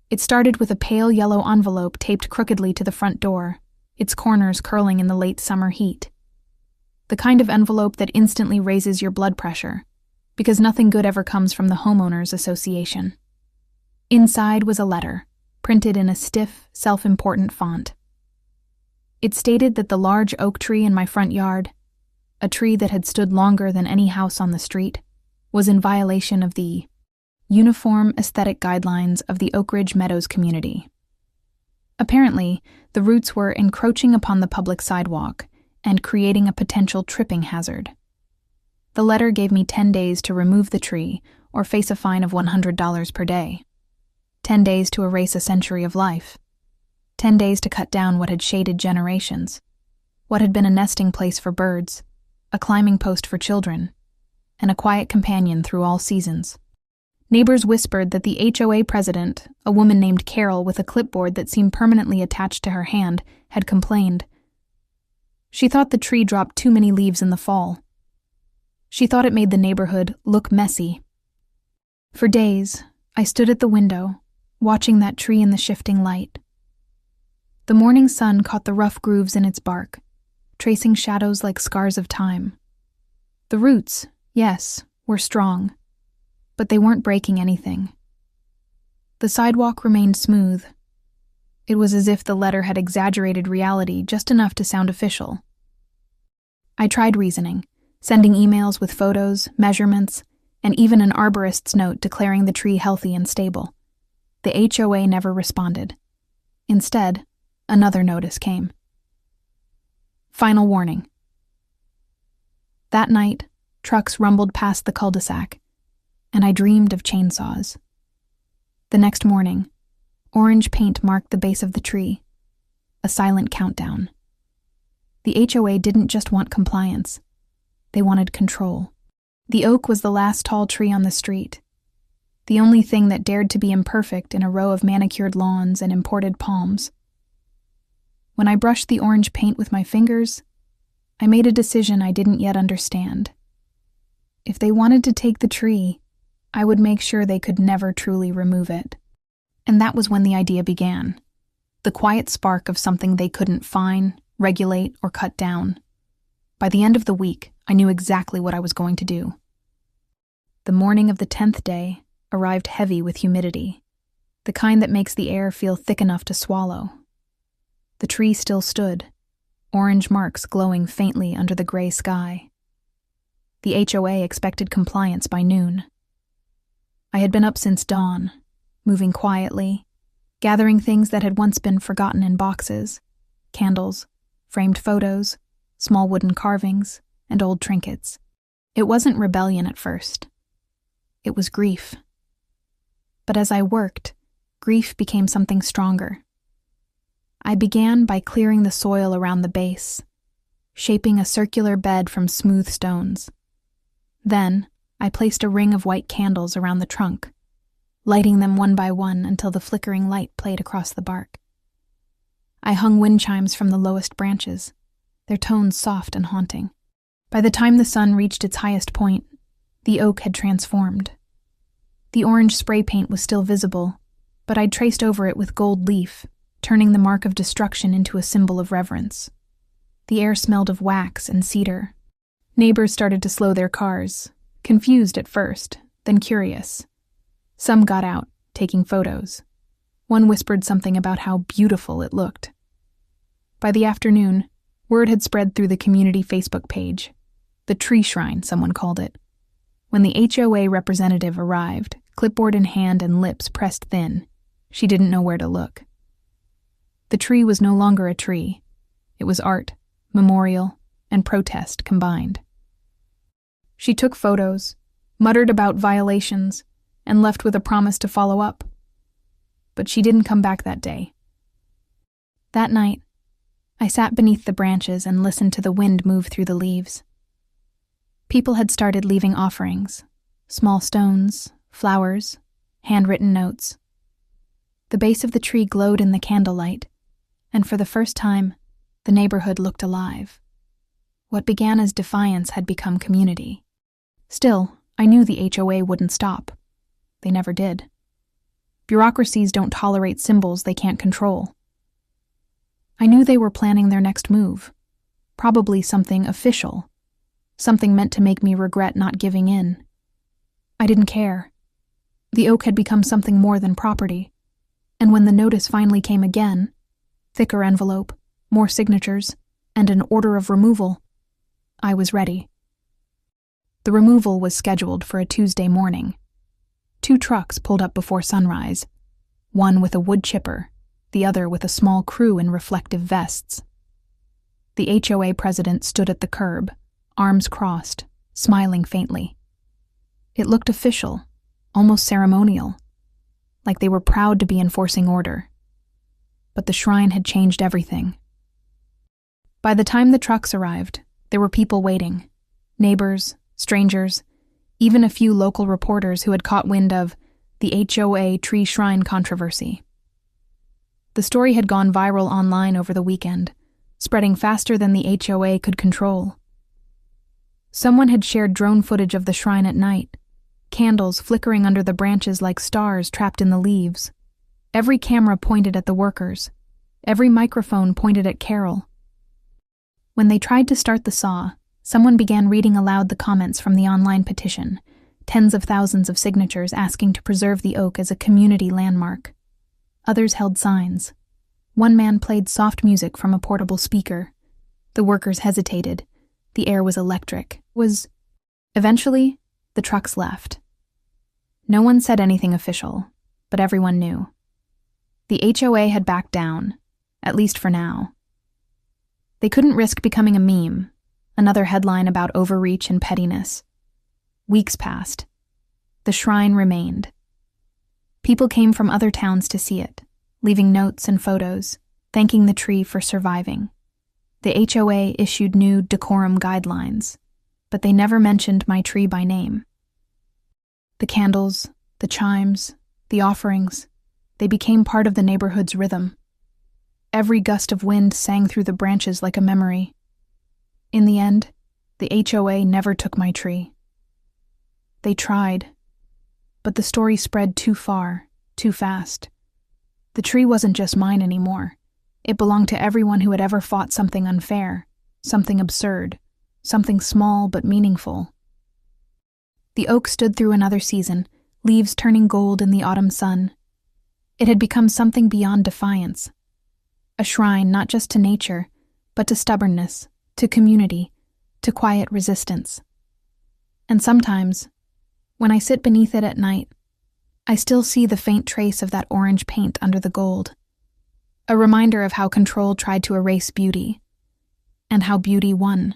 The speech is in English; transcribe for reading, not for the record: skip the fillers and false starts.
It started with a pale yellow envelope taped crookedly to the front door, its corners curling in the late summer heat. The kind of envelope that instantly raises your blood pressure, because nothing good ever comes from the Homeowners Association. Inside was a letter, printed in a stiff, self-important font. It stated that the large oak tree in my front yard, a tree that had stood longer than any house on the street, was in violation of the Uniform Aesthetic Guidelines of the Oak Ridge Meadows community. Apparently, the roots were encroaching upon the public sidewalk and creating a potential tripping hazard. The letter gave me 10 days to remove the tree or face a fine of $100 per day. 10 days to erase a century of life. 10 days to cut down what had shaded generations, what had been a nesting place for birds, a climbing post for children, and a quiet companion through all seasons. Neighbors whispered that the HOA president, a woman named Carol with a clipboard that seemed permanently attached to her hand, had complained. She thought the tree dropped too many leaves in the fall. She thought it made the neighborhood look messy. For days, I stood at the window, watching that tree in the shifting light. The morning sun caught the rough grooves in its bark, tracing shadows like scars of time. The roots, yes, were strong, but they weren't breaking anything. The sidewalk remained smooth. It was as if the letter had exaggerated reality just enough to sound official. I tried reasoning, sending emails with photos, measurements, and even an arborist's note declaring the tree healthy and stable. The HOA never responded. Instead, another notice came. Final warning. That night, trucks rumbled past the cul-de-sac, and I dreamed of chainsaws. The next morning, orange paint marked the base of the tree, a silent countdown. The HOA didn't just want compliance. They wanted control. The oak was the last tall tree on the street, the only thing that dared to be imperfect in a row of manicured lawns and imported palms. When I brushed the orange paint with my fingers, I made a decision I didn't yet understand. If they wanted to take the tree, I would make sure they could never truly remove it. And that was when the idea began, the quiet spark of something they couldn't fine, regulate, or cut down. By the end of the week, I knew exactly what I was going to do. The morning of the 10th day arrived heavy with humidity, the kind that makes the air feel thick enough to swallow. The tree still stood, orange marks glowing faintly under the gray sky. The HOA expected compliance by noon. I had been up since dawn, moving quietly, gathering things that had once been forgotten in boxes, candles, framed photos, small wooden carvings, and old trinkets. It wasn't rebellion at first. It was grief. But as I worked, grief became something stronger. I began by clearing the soil around the base, shaping a circular bed from smooth stones. Then, I placed a ring of white candles around the trunk, lighting them one by one until the flickering light played across the bark. I hung wind chimes from the lowest branches, their tones soft and haunting. By the time the sun reached its highest point, the oak had transformed. The orange spray paint was still visible, but I'd traced over it with gold leaf, turning the mark of destruction into a symbol of reverence. The air smelled of wax and cedar. Neighbors started to slow their cars, confused at first, then curious. Some got out, taking photos. One whispered something about how beautiful it looked. By the afternoon, word had spread through the community Facebook page. The tree shrine, someone called it. When the HOA representative arrived, clipboard in hand and lips pressed thin, she didn't know where to look. The tree was no longer a tree. It was art, memorial, and protest combined. She took photos, muttered about violations, and left with a promise to follow up. But she didn't come back that day. That night, I sat beneath the branches and listened to the wind move through the leaves. People had started leaving offerings, small stones, flowers, handwritten notes. The base of the tree glowed in the candlelight, and for the first time, the neighborhood looked alive. What began as defiance had become community. Still, I knew the HOA wouldn't stop. They never did. Bureaucracies don't tolerate symbols they can't control. I knew they were planning their next move, probably something official, something meant to make me regret not giving in. I didn't care. The oak had become something more than property, and when the notice finally came again, thicker envelope, more signatures, and an order of removal, I was ready. The removal was scheduled for a Tuesday morning. 2 trucks pulled up before sunrise, one with a wood chipper, the other with a small crew in reflective vests. The HOA president stood at the curb, arms crossed, smiling faintly. It looked official, almost ceremonial, like they were proud to be enforcing order. But the shrine had changed everything. By the time the trucks arrived, there were people waiting, neighbors, strangers, even a few local reporters who had caught wind of the HOA tree shrine controversy. The story had gone viral online over the weekend, spreading faster than the HOA could control. Someone had shared drone footage of the shrine at night, candles flickering under the branches like stars trapped in the leaves. Every camera pointed at the workers. Every microphone pointed at Carol. When they tried to start the saw, someone began reading aloud the comments from the online petition, tens of thousands of signatures asking to preserve the oak as a community landmark. Others held signs. One man played soft music from a portable speaker. The workers hesitated. The air was electric. Eventually, the trucks left. No one said anything official, but everyone knew. The HOA had backed down, at least for now. They couldn't risk becoming a meme, another headline about overreach and pettiness. Weeks passed. The shrine remained. People came from other towns to see it, leaving notes and photos, thanking the tree for surviving. The HOA issued new decorum guidelines, but they never mentioned my tree by name. The candles, the chimes, the offerings, they became part of the neighborhood's rhythm. Every gust of wind sang through the branches like a memory. In the end, the HOA never took my tree. They tried, but the story spread too far, too fast. The tree wasn't just mine anymore. It belonged to everyone who had ever fought something unfair, something absurd, something small but meaningful. The oak stood through another season, leaves turning gold in the autumn sun. It had become something beyond defiance. A shrine not just to nature, but to stubbornness, to community, to quiet resistance. And sometimes, when I sit beneath it at night, I still see the faint trace of that orange paint under the gold. A reminder of how control tried to erase beauty, and how beauty won.